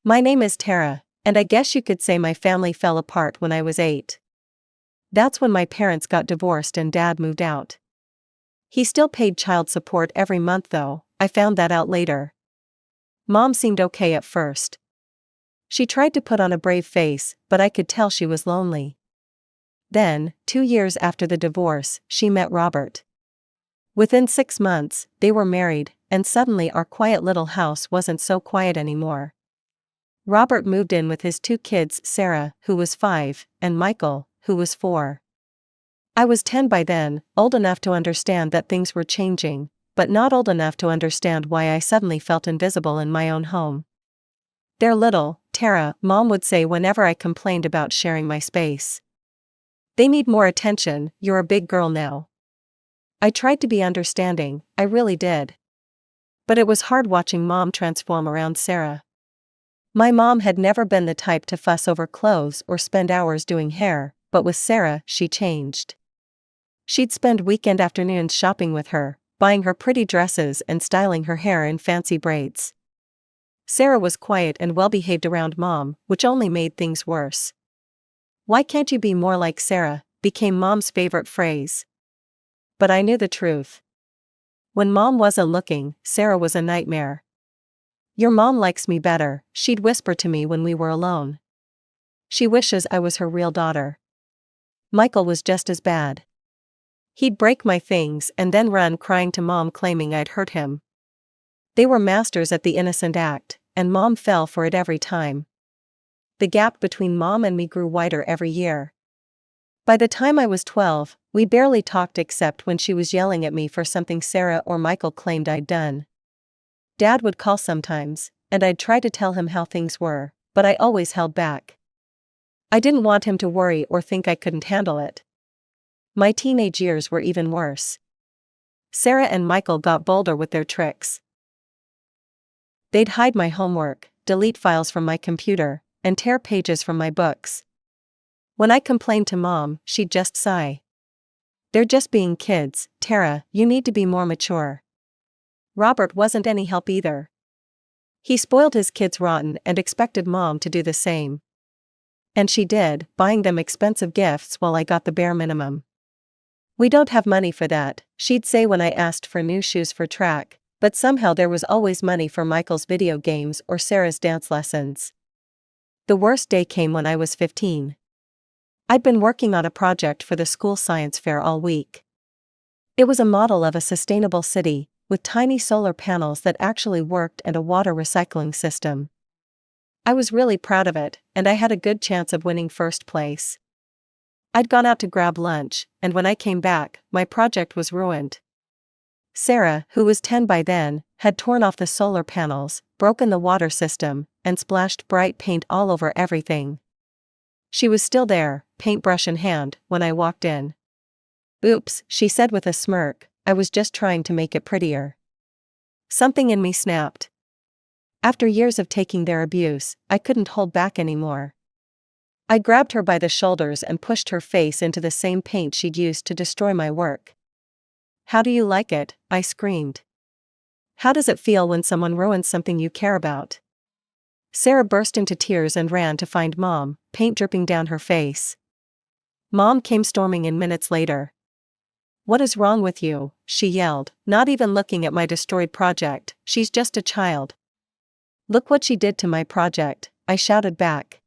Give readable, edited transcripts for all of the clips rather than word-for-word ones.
My name is Tara, and I guess you could say my family fell apart when I was 8. That's when my parents got divorced and Dad moved out. He still paid child support every month though, I found that out later. Mom seemed okay at first. She tried to put on a brave face, but I could tell she was lonely. Then, 2 years after the divorce, she met Robert. Within 6 months, they were married, and suddenly our quiet little house wasn't so quiet anymore. Robert moved in with his 2 kids, Sarah, who was 5, and Michael, who was 4. I was 10 by then, old enough to understand that things were changing, but not old enough to understand why I suddenly felt invisible in my own home. "They're little, Tara," Mom would say whenever I complained about sharing my space. "They need more attention, you're a big girl now." I tried to be understanding, I really did. But it was hard watching Mom transform around Sarah. My mom had never been the type to fuss over clothes or spend hours doing hair, but with Sarah, she changed. She'd spend weekend afternoons shopping with her, buying her pretty dresses and styling her hair in fancy braids. Sarah was quiet and well-behaved around Mom, which only made things worse. "Why can't you be more like Sarah?" became Mom's favorite phrase. But I knew the truth. When Mom wasn't looking, Sarah was a nightmare. "Your mom likes me better," she'd whisper to me when we were alone. "She wishes I was her real daughter." Michael was just as bad. He'd break my things and then run crying to Mom claiming I'd hurt him. They were masters at the innocent act, and Mom fell for it every time. The gap between Mom and me grew wider every year. By the time I was 12, we barely talked except when she was yelling at me for something Sarah or Michael claimed I'd done. Dad would call sometimes, and I'd try to tell him how things were, but I always held back. I didn't want him to worry or think I couldn't handle it. My teenage years were even worse. Sarah and Michael got bolder with their tricks. They'd hide my homework, delete files from my computer, and tear pages from my books. When I complained to Mom, she'd just sigh. "They're just being kids, Tara, you need to be more mature." Robert wasn't any help either. He spoiled his kids rotten and expected Mom to do the same. And she did, buying them expensive gifts while I got the bare minimum. "We don't have money for that," she'd say when I asked for new shoes for track, but somehow there was always money for Michael's video games or Sarah's dance lessons. The worst day came when I was 15. I'd been working on a project for the school science fair all week. It was a model of a sustainable city, with tiny solar panels that actually worked and a water recycling system. I was really proud of it, and I had a good chance of winning first place. I'd gone out to grab lunch, and when I came back, my project was ruined. Sarah, who was 10 by then, had torn off the solar panels, broken the water system, and splashed bright paint all over everything. She was still there, paintbrush in hand, when I walked in. "Oops," she said with a smirk, "I was just trying to make it prettier." Something in me snapped. After years of taking their abuse, I couldn't hold back anymore. I grabbed her by the shoulders and pushed her face into the same paint she'd used to destroy my work. "How do you like it?" I screamed. "How does it feel when someone ruins something you care about?" Sarah burst into tears and ran to find Mom, paint dripping down her face. Mom came storming in minutes later. "What is wrong with you?" she yelled, not even looking at my destroyed project. "She's just a child." "Look what she did to my project," I shouted back.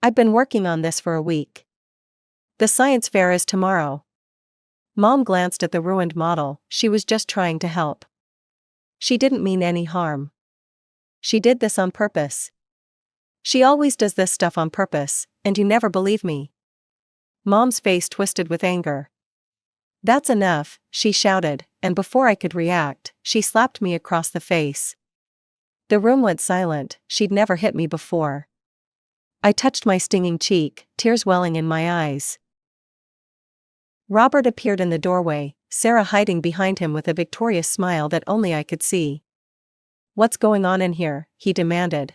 "I've been working on this for a week. The science fair is tomorrow." Mom glanced at the ruined model. She was just trying to help. She didn't mean any harm. She did this on purpose. She always does this stuff on purpose, and you never believe me. Mom's face twisted with anger. "That's enough," she shouted, and before I could react, she slapped me across the face. The room went silent. She'd never hit me before. I touched my stinging cheek, tears welling in my eyes. Robert appeared in the doorway, Sarah hiding behind him with a victorious smile that only I could see. "What's going on in here?" he demanded.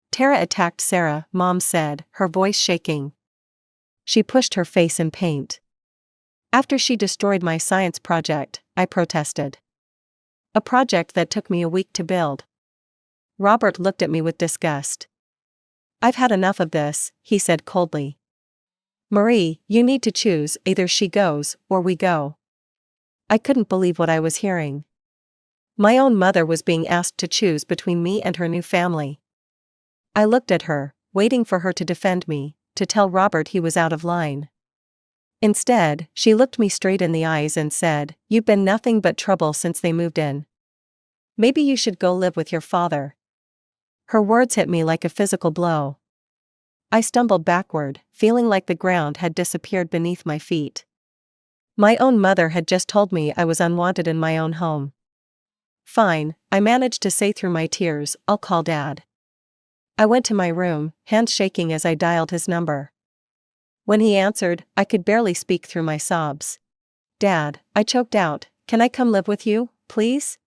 "Tara attacked Sarah," Mom said, her voice shaking. "She pushed her face in paint. After she destroyed my science project," I protested. "A project that took me a week to build." Robert looked at me with disgust. "I've had enough of this," he said coldly. "Marie, you need to choose, either she goes, or we go." I couldn't believe what I was hearing. My own mother was being asked to choose between me and her new family. I looked at her, waiting for her to defend me, to tell Robert he was out of line. Instead, she looked me straight in the eyes and said, "You've been nothing but trouble since they moved in. Maybe you should go live with your father." Her words hit me like a physical blow. I stumbled backward, feeling like the ground had disappeared beneath my feet. My own mother had just told me I was unwanted in my own home. "Fine," I managed to say through my tears, "I'll call Dad." I went to my room, hands shaking as I dialed his number. When he answered, I could barely speak through my sobs. "Dad," I choked out, "can I come live with you, please?"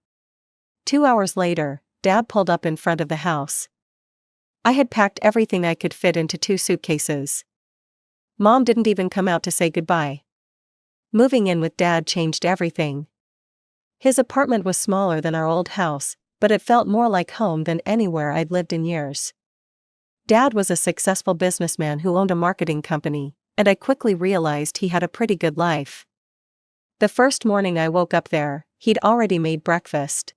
2 hours later, Dad pulled up in front of the house. I had packed everything I could fit into 2 suitcases. Mom didn't even come out to say goodbye. Moving in with Dad changed everything. His apartment was smaller than our old house, but it felt more like home than anywhere I'd lived in years. Dad was a successful businessman who owned a marketing company, and I quickly realized he had a pretty good life. The first morning I woke up there, he'd already made breakfast.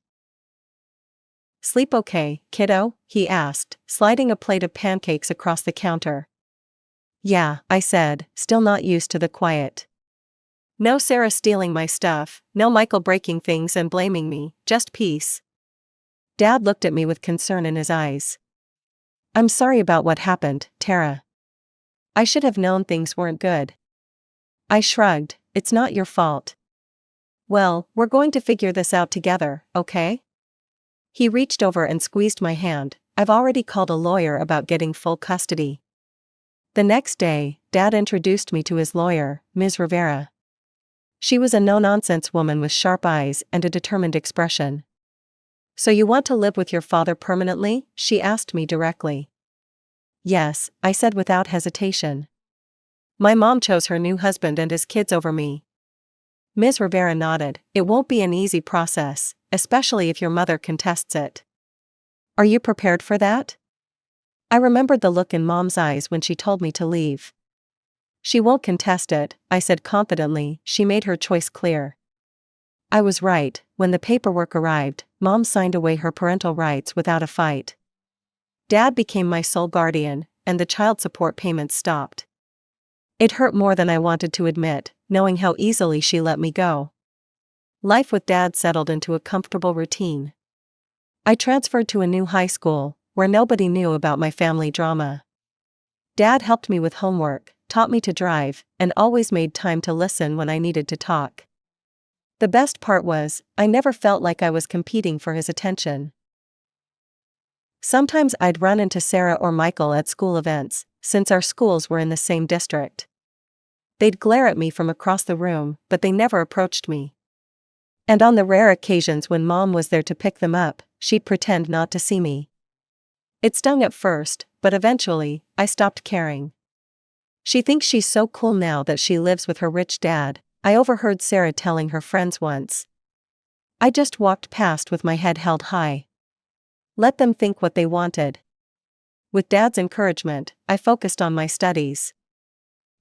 "Sleep okay, kiddo?" he asked, sliding a plate of pancakes across the counter. "Yeah," I said, still not used to the quiet. No Sarah stealing my stuff, no Michael breaking things and blaming me, just peace. Dad looked at me with concern in his eyes. "I'm sorry about what happened, Tara. I should have known things weren't good." I shrugged, "It's not your fault." "Well, we're going to figure this out together, okay?" He reached over and squeezed my hand. "I've already called a lawyer about getting full custody." The next day, Dad introduced me to his lawyer, Ms. Rivera. She was a no-nonsense woman with sharp eyes and a determined expression. "So you want to live with your father permanently?" she asked me directly. "Yes," I said without hesitation. "My mom chose her new husband and his kids over me." Ms. Rivera nodded. "It won't be an easy process, especially if your mother contests it." "Are you prepared for that?" I remembered the look in Mom's eyes when she told me to leave. "She won't contest it," I said confidently. "She made her choice clear." I was right. When the paperwork arrived, Mom signed away her parental rights without a fight. Dad became my sole guardian, and the child support payments stopped. It hurt more than I wanted to admit, knowing how easily she let me go. Life with Dad settled into a comfortable routine. I transferred to a new high school, where nobody knew about my family drama. Dad helped me with homework, taught me to drive, and always made time to listen when I needed to talk. The best part was, I never felt like I was competing for his attention. Sometimes I'd run into Sarah or Michael at school events, since our schools were in the same district. They'd glare at me from across the room, but they never approached me. And on the rare occasions when Mom was there to pick them up, she'd pretend not to see me. It stung at first, but eventually, I stopped caring. "She thinks she's so cool now that she lives with her rich dad," I overheard Sarah telling her friends once. I just walked past with my head held high. Let them think what they wanted. With Dad's encouragement, I focused on my studies.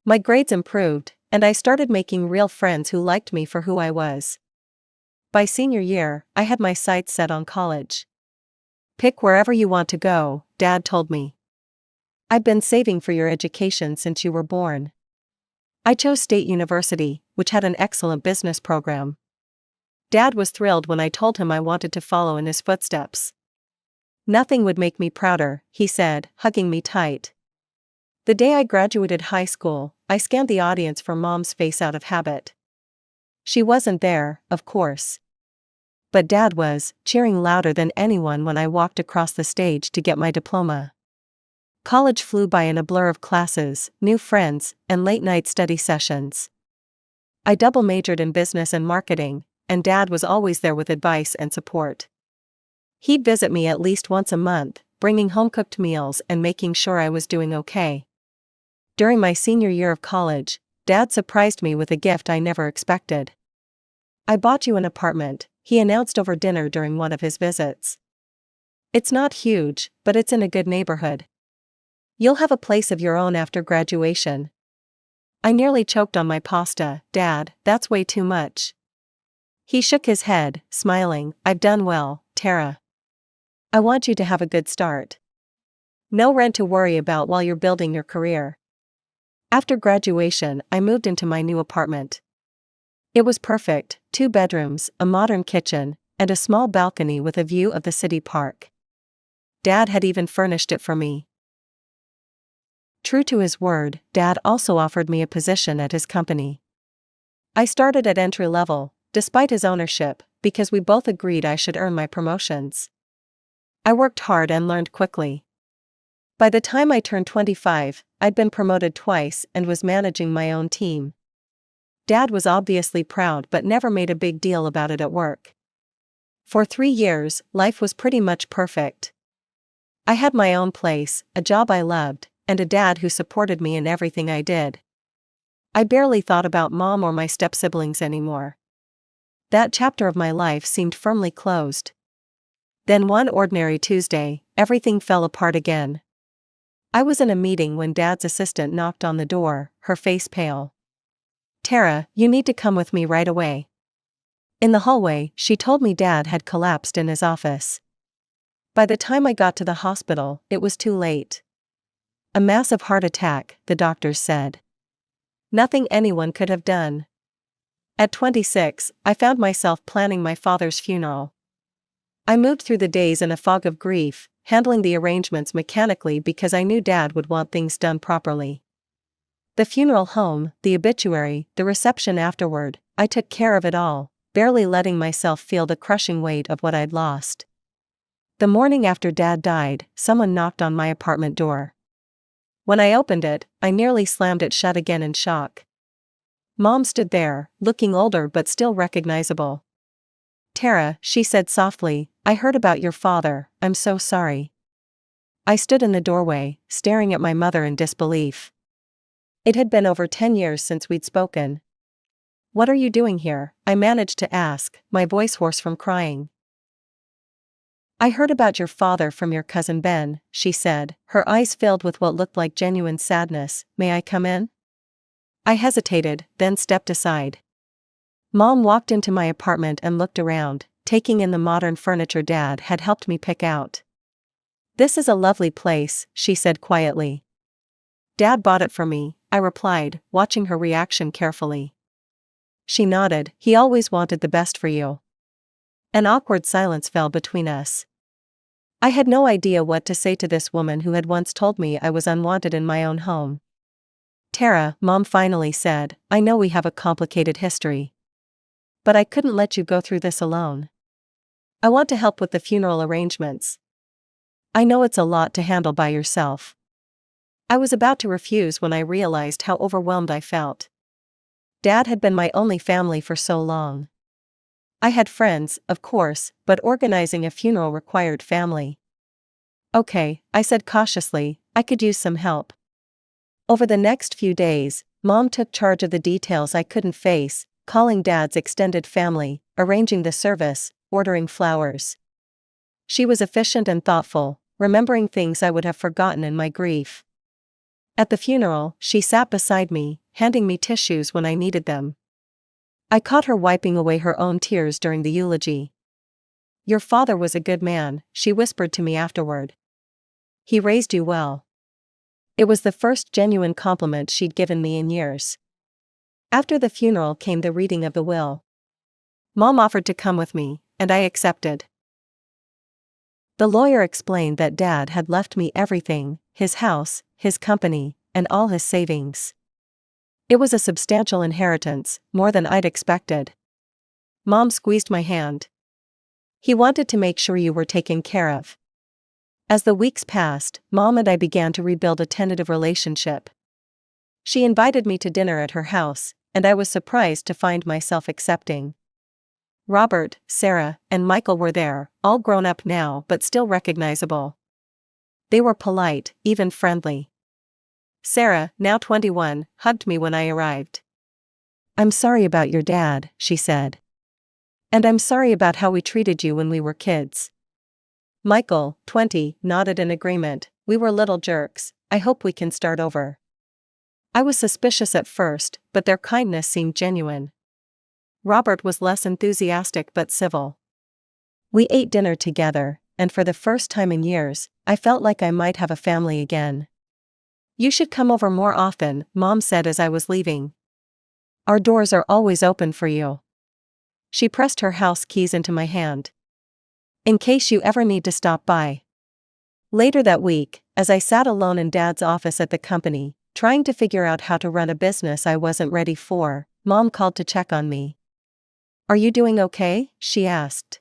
My grades improved, and I started making real friends who liked me for who I was. By senior year, I had my sights set on college. "Pick wherever you want to go," Dad told me. "I've been saving for your education since you were born." I chose State University, which had an excellent business program. Dad was thrilled when I told him I wanted to follow in his footsteps. "Nothing would make me prouder," he said, hugging me tight. The day I graduated high school, I scanned the audience for Mom's face out of habit. She wasn't there, of course. But Dad was, cheering louder than anyone when I walked across the stage to get my diploma. College flew by in a blur of classes, new friends, and late-night study sessions. I double majored in business and marketing, and Dad was always there with advice and support. He'd visit me at least once a month, bringing home-cooked meals and making sure I was doing okay. During my senior year of college, Dad surprised me with a gift I never expected. "I bought you an apartment," he announced over dinner during one of his visits. It's not huge, but it's in a good neighborhood. You'll have a place of your own after graduation. I nearly choked on my pasta. Dad, that's way too much. He shook his head, smiling. I've done well, Tara. I want you to have a good start. No rent to worry about while you're building your career. After graduation, I moved into my new apartment. It was perfect, 2 bedrooms, a modern kitchen, and a small balcony with a view of the city park. Dad had even furnished it for me. True to his word, Dad also offered me a position at his company. I started at entry level, despite his ownership, because we both agreed I should earn my promotions. I worked hard and learned quickly. By the time I turned 25, I'd been promoted twice and was managing my own team. Dad was obviously proud but never made a big deal about it at work. For 3 years, life was pretty much perfect. I had my own place, a job I loved, and a dad who supported me in everything I did. I barely thought about Mom or my step-siblings anymore. That chapter of my life seemed firmly closed. Then one ordinary Tuesday, everything fell apart again. I was in a meeting when Dad's assistant knocked on the door, her face pale. Tara, you need to come with me right away. In the hallway, she told me Dad had collapsed in his office. By the time I got to the hospital, it was too late. A massive heart attack, the doctors said. Nothing anyone could have done. At 26, I found myself planning my father's funeral. I moved through the days in a fog of grief, handling the arrangements mechanically because I knew Dad would want things done properly. The funeral home, the obituary, the reception afterward, I took care of it all, barely letting myself feel the crushing weight of what I'd lost. The morning after Dad died, someone knocked on my apartment door. When I opened it, I nearly slammed it shut again in shock. Mom stood there, looking older but still recognizable. Tara, she said softly, I heard about your father, I'm so sorry. I stood in the doorway, staring at my mother in disbelief. It had been over 10 years since we'd spoken. What are you doing here? I managed to ask, my voice hoarse from crying. I heard about your father from your cousin Ben, she said, her eyes filled with what looked like genuine sadness. May I come in? I hesitated, then stepped aside. Mom walked into my apartment and looked around, taking in the modern furniture Dad had helped me pick out. This is a lovely place, she said quietly. Dad bought it for me, I replied, watching her reaction carefully. She nodded, he always wanted the best for you. An awkward silence fell between us. I had no idea what to say to this woman who had once told me I was unwanted in my own home. Tara, Mom finally said, I know we have a complicated history. But I couldn't let you go through this alone. I want to help with the funeral arrangements. I know it's a lot to handle by yourself. I was about to refuse when I realized how overwhelmed I felt. Dad had been my only family for so long. I had friends, of course, but organizing a funeral required family. Okay, I said cautiously, I could use some help. Over the next few days, Mom took charge of the details I couldn't face, calling Dad's extended family, arranging the service, ordering flowers. She was efficient and thoughtful, remembering things I would have forgotten in my grief. At the funeral, she sat beside me, handing me tissues when I needed them. I caught her wiping away her own tears during the eulogy. Your father was a good man, she whispered to me afterward. He raised you well. It was the first genuine compliment she'd given me in years. After the funeral came the reading of the will. Mom offered to come with me, and I accepted. The lawyer explained that Dad had left me everything, his house, his company, and all his savings. It was a substantial inheritance, more than I'd expected. Mom squeezed my hand. He wanted to make sure you were taken care of. As the weeks passed, Mom and I began to rebuild a tentative relationship. She invited me to dinner at her house, and I was surprised to find myself accepting. Robert, Sarah, and Michael were there, all grown up now but still recognizable. They were polite, even friendly. Sarah, now 21, hugged me when I arrived. I'm sorry about your dad, she said. And I'm sorry about how we treated you when we were kids. Michael, 20, nodded in agreement. We were little jerks. I hope we can start over. I was suspicious at first, but their kindness seemed genuine. Robert was less enthusiastic but civil. We ate dinner together, and for the first time in years, I felt like I might have a family again. You should come over more often, Mom said as I was leaving. Our doors are always open for you. She pressed her house keys into my hand. In case you ever need to stop by. Later that week, as I sat alone in Dad's office at the company, trying to figure out how to run a business I wasn't ready for, Mom called to check on me. Are you doing okay? She asked.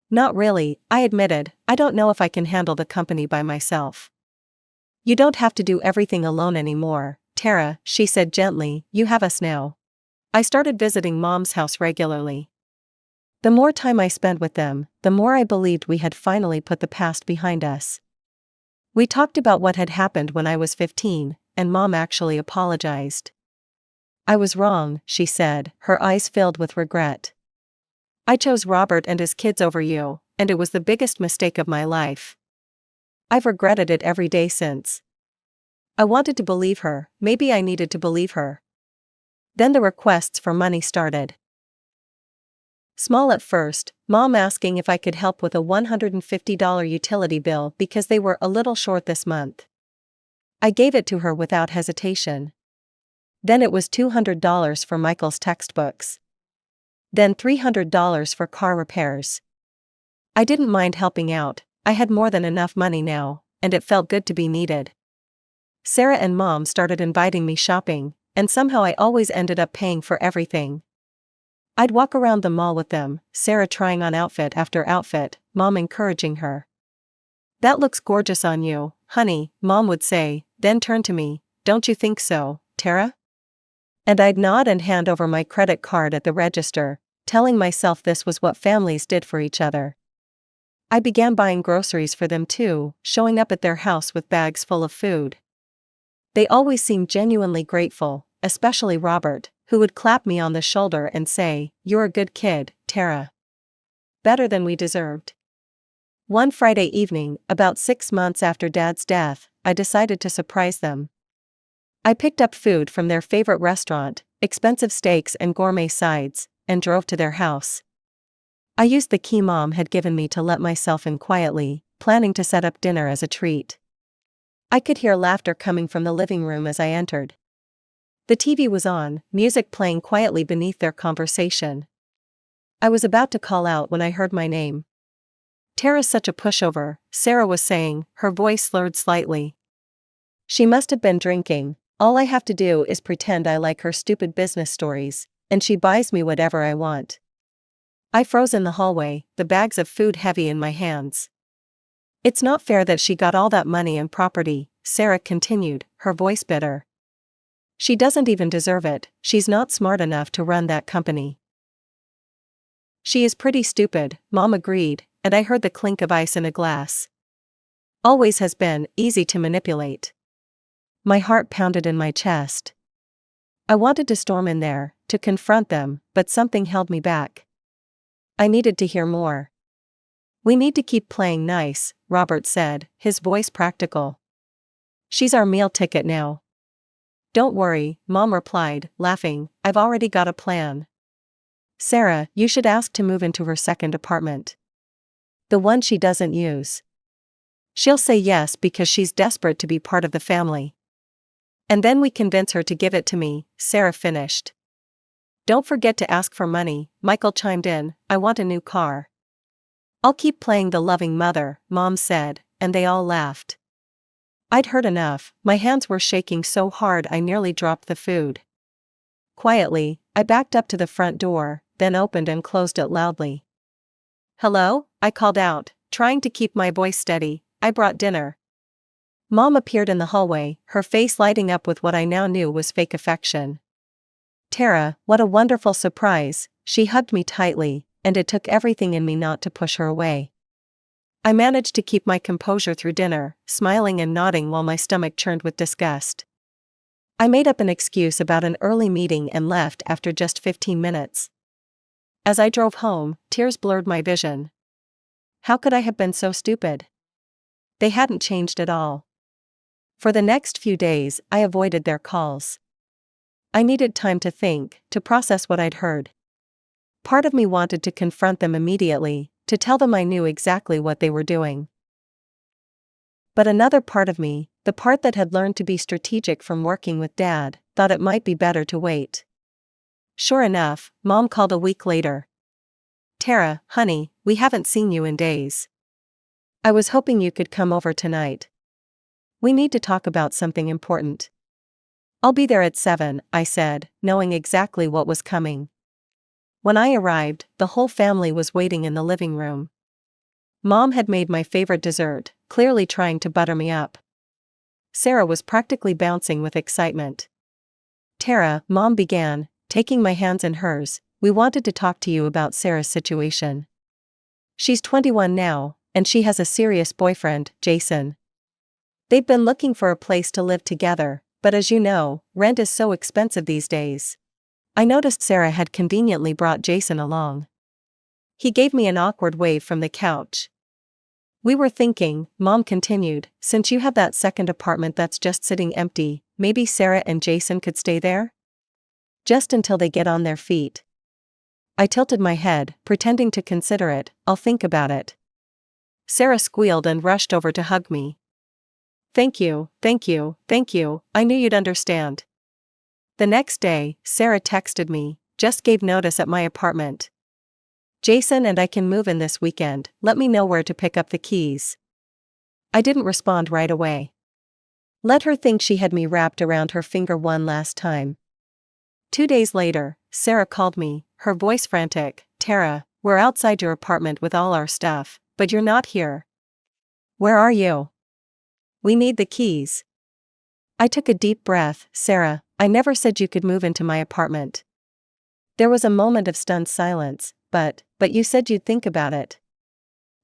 Not really, I admitted. I don't know if I can handle the company by myself. You don't have to do everything alone anymore, Tara, she said gently. You have us now. I started visiting Mom's house regularly. The more time I spent with them, the more I believed we had finally put the past behind us. We talked about what had happened when I was 15, and Mom actually apologized. I was wrong, she said, her eyes filled with regret. I chose Robert and his kids over you, and it was the biggest mistake of my life. I've regretted it every day since. I wanted to believe her, maybe I needed to believe her. Then the requests for money started. Small at first, Mom asking if I could help with a $150 utility bill because they were a little short this month. I gave it to her without hesitation. Then it was $200 for Michael's textbooks. Then $300 for car repairs. I didn't mind helping out, I had more than enough money now, and it felt good to be needed. Sarah and Mom started inviting me shopping, and somehow I always ended up paying for everything. I'd walk around the mall with them, Sarah trying on outfit after outfit, Mom encouraging her. That looks gorgeous on you, honey, Mom would say, then turn to me, don't you think so, Tara? And I'd nod and hand over my credit card at the register, telling myself this was what families did for each other. I began buying groceries for them too, showing up at their house with bags full of food. They always seemed genuinely grateful, especially Robert, who would clap me on the shoulder and say, "You're a good kid, Tara. Better than we deserved." One Friday evening, about 6 months after Dad's death, I decided to surprise them. I picked up food from their favorite restaurant, expensive steaks and gourmet sides, and drove to their house. I used the key Mom had given me to let myself in quietly, planning to set up dinner as a treat. I could hear laughter coming from the living room as I entered. The TV was on, music playing quietly beneath their conversation. I was about to call out when I heard my name. "Tara's such a pushover," Sarah was saying, her voice slurred slightly. "She must have been drinking. All I have to do is pretend I like her stupid business stories, and she buys me whatever I want." I froze in the hallway, the bags of food heavy in my hands. "It's not fair that she got all that money and property," Sarah continued, her voice bitter. "She doesn't even deserve it, she's not smart enough to run that company." "She is pretty stupid," Mom agreed, and I heard the clink of ice in a glass. "Always has been, easy to manipulate." My heart pounded in my chest. I wanted to storm in there, to confront them, but something held me back. I needed to hear more. "We need to keep playing nice," Robert said, his voice practical. "She's our meal ticket now." "Don't worry," Mom replied, laughing, "I've already got a plan. Sarah, you should ask to move into her second apartment. The one she doesn't use. She'll say yes because she's desperate to be part of the family. And then we convince her to give it to me," Sarah finished. "Don't forget to ask for money," Michael chimed in, "I want a new car." "I'll keep playing the loving mother," Mom said, and they all laughed. I'd heard enough, my hands were shaking so hard I nearly dropped the food. Quietly, I backed up to the front door, then opened and closed it loudly. "Hello?" I called out, trying to keep my voice steady. "I brought dinner." Mom appeared in the hallway, her face lighting up with what I now knew was fake affection. "Tara, what a wonderful surprise," she hugged me tightly, and it took everything in me not to push her away. I managed to keep my composure through dinner, smiling and nodding while my stomach churned with disgust. I made up an excuse about an early meeting and left after just 15 minutes. As I drove home, tears blurred my vision. How could I have been so stupid? They hadn't changed at all. For the next few days, I avoided their calls. I needed time to think, to process what I'd heard. Part of me wanted to confront them immediately, to tell them I knew exactly what they were doing. But another part of me, the part that had learned to be strategic from working with Dad, thought it might be better to wait. Sure enough, Mom called a week later. "Tara, honey, we haven't seen you in days. I was hoping you could come over tonight. We need to talk about something important." "I'll be there at 7, I said, knowing exactly what was coming. When I arrived, the whole family was waiting in the living room. Mom had made my favorite dessert, clearly trying to butter me up. Sarah was practically bouncing with excitement. "Tara," Mom began, taking my hands in hers, "we wanted to talk to you about Sarah's situation. She's 21 now, and she has a serious boyfriend, Jason. They've been looking for a place to live together, but as you know, rent is so expensive these days." I noticed Sarah had conveniently brought Jason along. He gave me an awkward wave from the couch. "We were thinking," Mom continued, "since you have that second apartment that's just sitting empty, maybe Sarah and Jason could stay there? Just until they get on their feet." I tilted my head, pretending to consider it. "I'll think about it." Sarah squealed and rushed over to hug me. Thank you, thank you, thank you, I knew you'd understand." The next day, Sarah texted me, "Just gave notice at my apartment. Jason and I can move in this weekend, let me know where to pick up the keys." I didn't respond right away. Let her think she had me wrapped around her finger one last time. 2 days later, Sarah called me, her voice frantic. "Tara, we're outside your apartment with all our stuff, but you're not here. Where are you? We need the keys." I took a deep breath. "Sarah, I never said you could move into my apartment." There was a moment of stunned silence. But you said you'd think about it."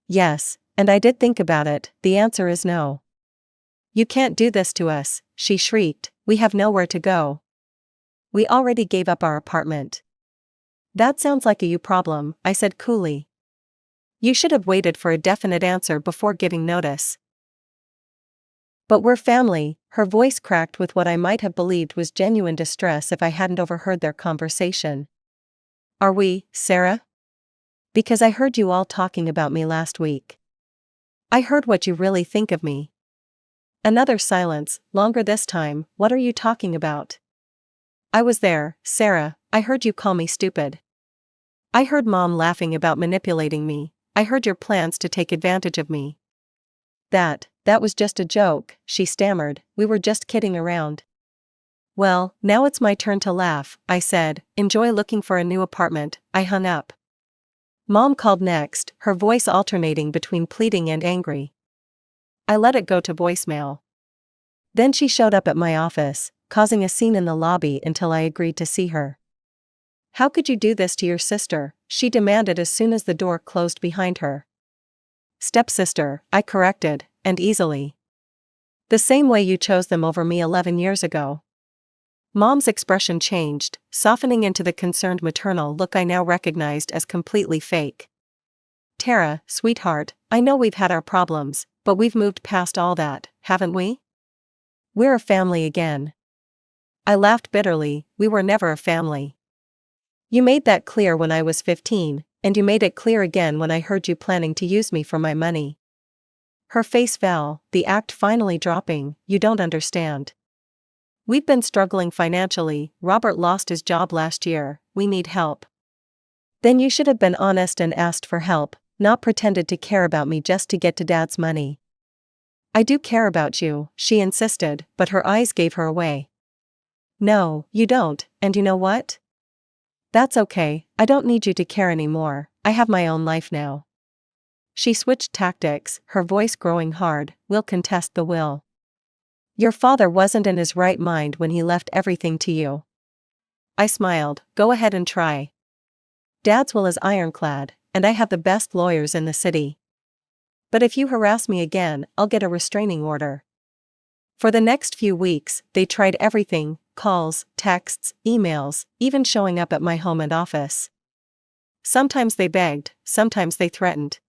"Yes, and I did think about it, the answer is no." "You can't do this to us," she shrieked, "we have nowhere to go. We already gave up our apartment." "That sounds like a you problem," I said coolly. "You should have waited for a definite answer before giving notice." "But we're family," her voice cracked with what I might have believed was genuine distress if I hadn't overheard their conversation. "Are we, Sarah? Because I heard you all talking about me last week. I heard what you really think of me." Another silence, longer this time. "What are you talking about?" "I was there, Sarah, I heard you call me stupid. I heard Mom laughing about manipulating me, I heard your plans to take advantage of me." That was just a joke," she stammered, "we were just kidding around." "Well, now it's my turn to laugh," I said. "Enjoy looking for a new apartment." I hung up. Mom called next, her voice alternating between pleading and angry. I let it go to voicemail. Then she showed up at my office, causing a scene in the lobby until I agreed to see her. "How could you do this to your sister?" she demanded as soon as the door closed behind her. "Stepsister," I corrected, and easily. "The same way you chose them over me 11 years ago." Mom's expression changed, softening into the concerned maternal look I now recognized as completely fake. "Tara, sweetheart, I know we've had our problems, but we've moved past all that, haven't we? We're a family again." I laughed bitterly. "We were never a family. You made that clear when I was 15, and you made it clear again when I heard you planning to use me for my money." Her face fell, the act finally dropping. "You don't understand. We've been struggling financially, Robert lost his job last year, we need help." "Then you should have been honest and asked for help, not pretended to care about me just to get to Dad's money." "I do care about you," she insisted, but her eyes gave her away. "No, you don't, and you know what? That's okay, I don't need you to care anymore, I have my own life now." She switched tactics, her voice growing hard. "We'll contest the will. Your father wasn't in his right mind when he left everything to you." I smiled. "Go ahead and try. Dad's will is ironclad, and I have the best lawyers in the city. But if you harass me again, I'll get a restraining order." For the next few weeks, they tried everything: calls, texts, emails, even showing up at my home and office. Sometimes they begged, sometimes they threatened.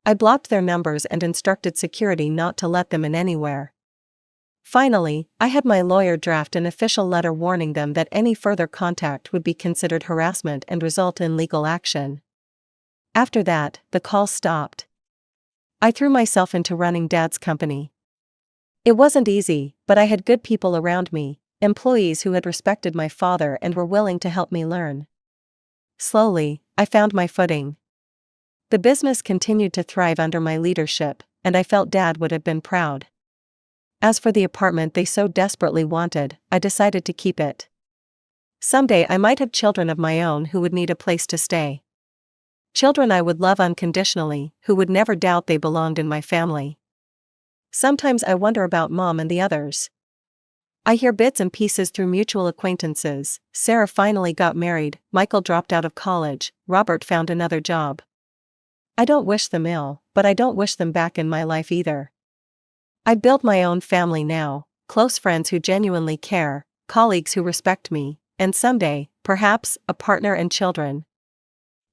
I blocked their numbers and instructed security not to let them in anywhere. Finally, I had my lawyer draft an official letter warning them that any further contact would be considered harassment and result in legal action. After that, the calls stopped. I threw myself into running Dad's company. It wasn't easy, but I had good people around me, employees who had respected my father and were willing to help me learn. Slowly, I found my footing. The business continued to thrive under my leadership, and I felt Dad would have been proud. As for the apartment they so desperately wanted, I decided to keep it. Someday I might have children of my own who would need a place to stay. Children I would love unconditionally, who would never doubt they belonged in my family. Sometimes I wonder about Mom and the others. I hear bits and pieces through mutual acquaintances. Sarah finally got married, Michael dropped out of college, Robert found another job. I don't wish them ill, but I don't wish them back in my life either. I built my own family now, close friends who genuinely care, colleagues who respect me, and someday, perhaps, a partner and children.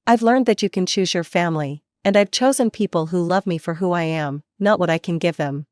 I've learned that you can choose your family, and I've chosen people who love me for who I am, not what I can give them.